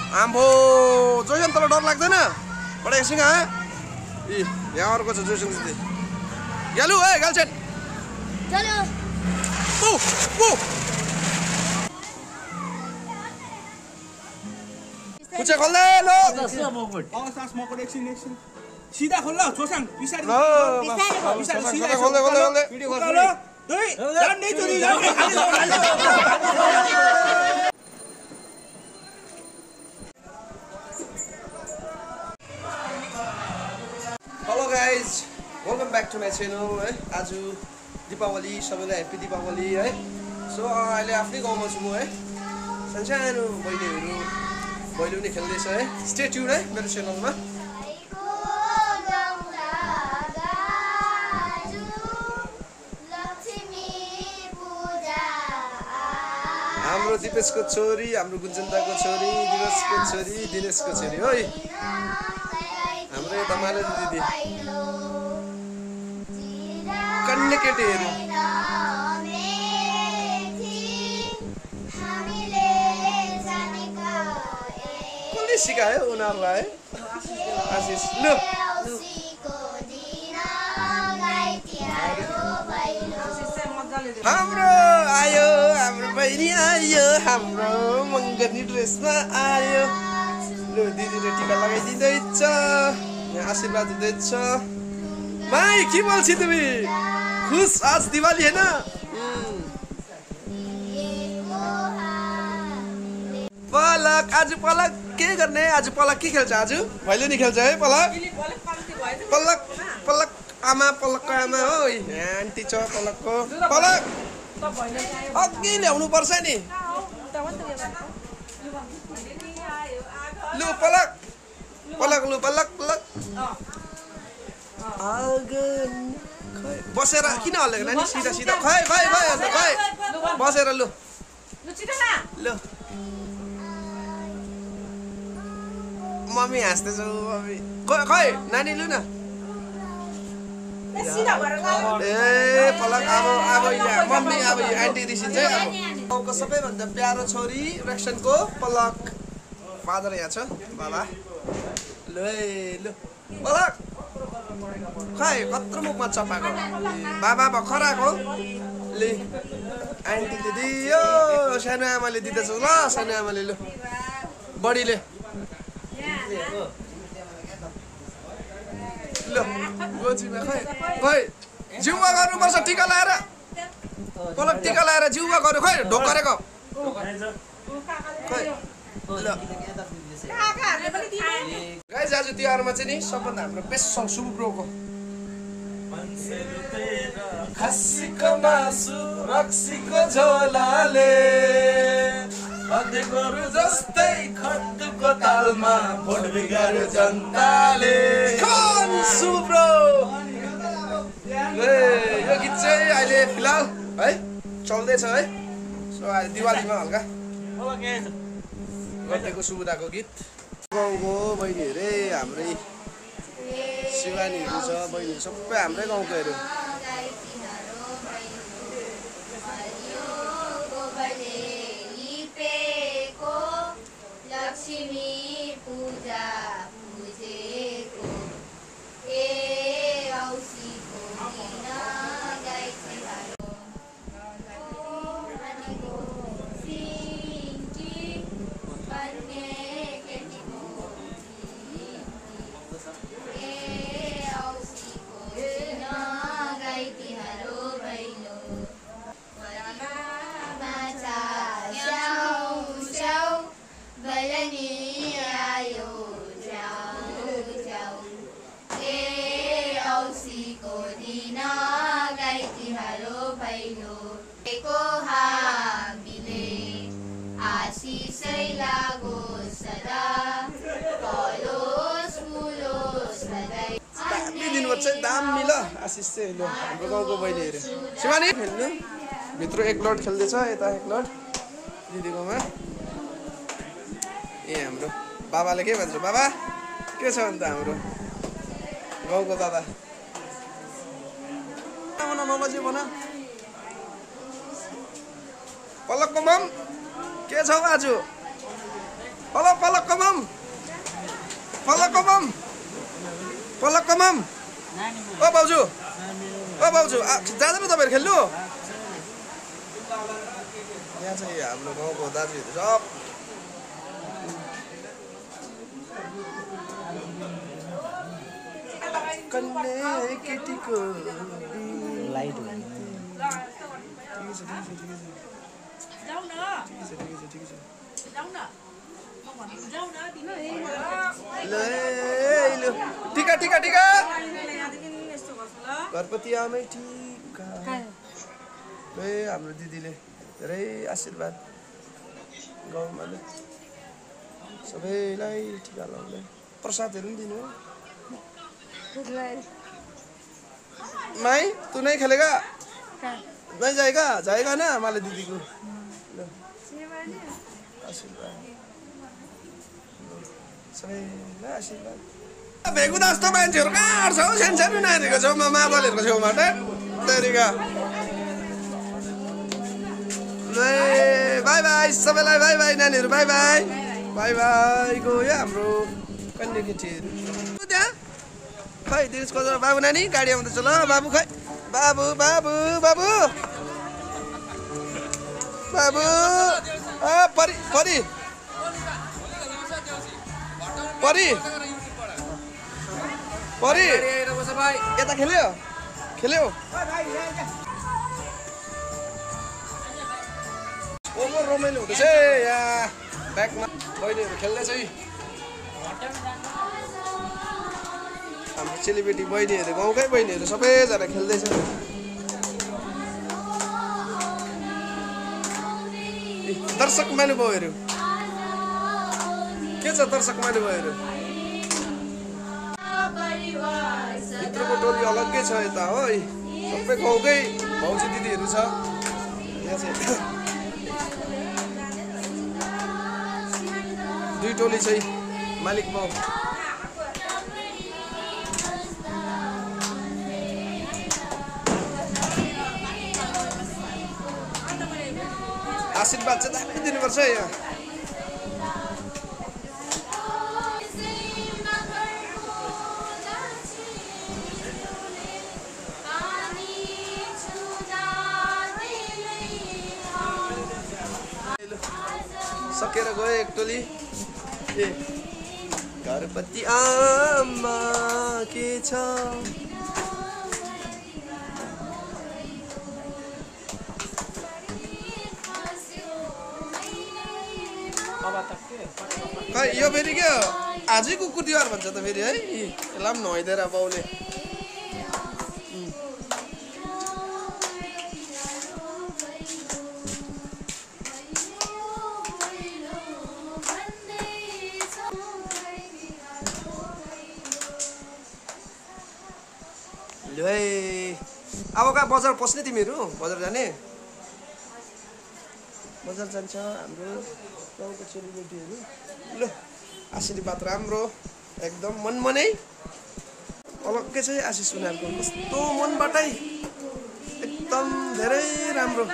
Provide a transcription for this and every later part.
आम्बो जोसन तँलाई डर लाग्दैन बडा एकछिन आए इ यहाँ अर्को छ जोसन दिदी ग्यालु है गालछेन चलो ओ ओ कुचे खोल्दै लो सास मकोट एकछिन सिधा खोल ल छोसाङ पिसाडी सिधा खोल्दै भिडियो गर्छ ल दुई जान्दै चोरी जान्दै hello guys welcome back to my channel है आज दीपावली सबैलाई ह्याप्पी दीपावली है सो अहिले आफ्नै गाउँमा छु म है सानो बहिनीहरू भैलेनी खेल्दैछ है स्टे ट्युन है मेरो च्यानलमा हाम्रो दिपेशको छोरी हाम्रो गुन्जन्ताको छोरी दिवसको छोरी दिनेशको छोरी हो हाम्रो यता मालती दिदी कन्ने केटीहरू कसले सिकायो उनीहरूलाई आशिष लु हाम्रो आयो हाम्रो बहिनी आयो हाम्रो मङ्गनी ड्रेसमा आयो लु दिदीले टिका लगाइदिँदैछ यहाँ आशीर्वाद दिँदैछ माई के बोल्छी तिमी खुस आज दिवाली हैन पलक आज पलक के गर्ने आज पलक के खेल्छ आज भैलेनी खेल्छ है पलक पलक पलक आमा पलकको आमा हो आन्टी छ पलकको पलक अघि ल्याउनु पर्छ नि लु पलक पलक लु पलक पलक बसेर किन हल्लेको नानी सिधा सिधा खै खै खै अन्त खै बसेर लु लु मम्मी हाँस्दैछ मम्मी खै नानी लु न ए पलक अब मम्मी अब आन्टी रिसिन्छ है अब गाउँको सबैभन्दा प्यारो छोरी रेक्सनको पलक फादर यहाँ छ बाबा लु है लु पलक खै कत्रो मुखमा चपाएको बाबा भर्खर आएको ले आन्टीले दियो सानो आमाले दिँदैछ ल सानो आमाले लु बडीले ल गोजीमा खै खै जिउमा गर्नुपर्छ टिका लाएर पलक टिका लाएर जिउमा गर्यो खै ढोक गरेको खै ल गाइस आज तिहारमा चाहिँ नि सबभन्दा हाम्रो बेस्ट सङ सुब्रोको खसीको मासु रक्सीको झोलाले अध्यगरु जस्तै खट्टुको तालमा भोट बिगार्यो जनताले कन सुब्रो ए यो गीत चाहिँ अहिले फिलहाल है चल्दैछ है सो अहिले दिवालीमा हल्का गर्दैको सुबुदाको गीत गाउँको बहिनीहरू हाम्रै शिवानीहरू छ बहिनीहरू सबै हाम्रै गाउँकोहरू लक्ष्मी पूजा पूजेको ए औसीको दिन गाइती हारो सिंकी बन्ने केटीको ए औसीको दिन गाइती हारो भैलो माछा स्याउ स्याउ भैलेनी आयो जाऊ जाऊ ए औसीको दिन गाइती हारो भैलो एको हामीले आशिषै लागो सदा कलोस फुलोस सधैँ दिनुपर्छ दाम मिल आशिष चाहिँ ल हाम्रो गाउँको बहिनीहरू शिवानी खेल्नु भित्र एक लट खेल्दैछ यता एक लट दिदीकोमा ए हाम्रो बाबाले के भन्छ बाबा के छ अन्त हाम्रो गाउँको दादा नबजे भन पलकको मम के छ आज पलक ओ बाउजू जाँदैन तपाईँहरू खेल्नु यहाँ चाहिँ हाम्रो गाउँको दाजुहरू सब कन्ने केटीको लाइट टिका टिका टिका घरपति आमै टिका हाम्रो दिदीले धेरै आशीर्वाद गाउँमा सबैलाई टिका लाउँदै प्रसादहरू पनि दिनु माई तू नहीं खेलेगा नहीं जाएगा ना हमारे दीदी को आशीर्वाद सबैलाई आशीर्वाद भेगु जस्तो मान्छेहरू कहाँ छ हौ सानो नानीको छेउमा मादलहरूको छेउमा तरिका बाई बाई सबैलाई बाई बाई नानीहरू बाई बाई बाई बाई गयो हाम्रो कन्या केटीहरू त्यहाँ खै दिनेश खोजेर बाबु नानी गाडी आउँदैछ ल बाबु खै बाबु बाबु बाबु बाबु परी परी परी परी यता खेल्यो खेल्यो ओभर रमाइलो हुँदैछ यहाँ ब्याकमा बहिनीहरू खेल्दैछ हाम्रो चेलीबेटी बहिनीहरू गाउँकै बहिनीहरू सबैजना खेल्दैछ दर्शक महानुभावहरू के छ दर्शक महानुभावहरू भित्रको टोली अलग्गै छ यता हो सबै गाउँकै भाउजू दिदीहरू छ यहाँ चाहिँ दुई टोली चाहिँ मालिक बाउ आशीर्वाद चाहिँ दामी दिनुपर्छ यहाँ सकेर गयो एक टोली ए घरपति आमा के छ खै यो फेरि के हो आजै कुकुर तिहार भन्छ त फेरि है यसलाई पनि नुहाइदिएर बाउले अब कहाँ बजार पस्ने तिमीहरू बजार जाने बजार जान्छ हाम्रो गाउँको चेलीबेटीहरू ल आशीर्वाद राम्रो एकदम मनमनै अलग्गै छ आशिष उनीहरूको कस्तो मनबाटै एकदम धेरै राम्रो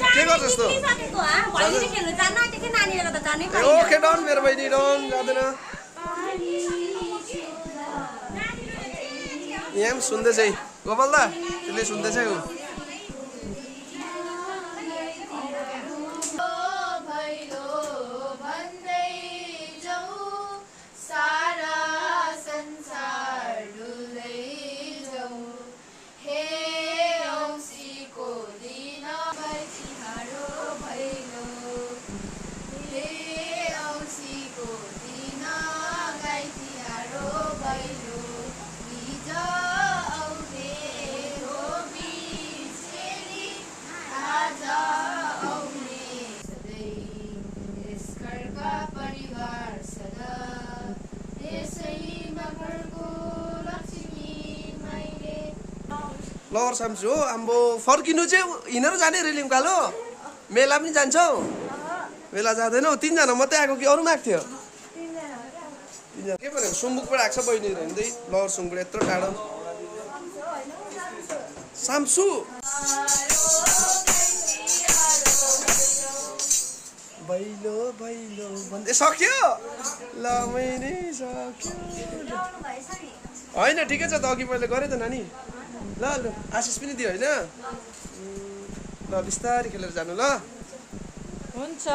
के गर्छ जस्तो ओके डन मेरो बहिनी डन जाँदैन यहाँ पनि सुन्दैछ है गोपाल दा त्यसले सुन्दैछ ऊ लवर साम्छु हो आम्बो फर्किनु चाहिँ हिँडेर जाने रेली उकालो मेला पनि जान्छौ मेला जाँदैनौ 3 जना मात्रै आएको कि अरु माग थियो 3 जना के भनेको सुम्बुकबाट आएको छ बहिनी हिँड्दै लवर सुम्बुक यत्रो टाढो साम्सु बैलो बैलो भन्दै सक्यो ल मैले सक्यो हैन ठिकै छ त अघि मैले गरे त नानी ल ल आशिष पनि दियो हैन ल बिस्तारै खेलेर जानु ल हुन्छ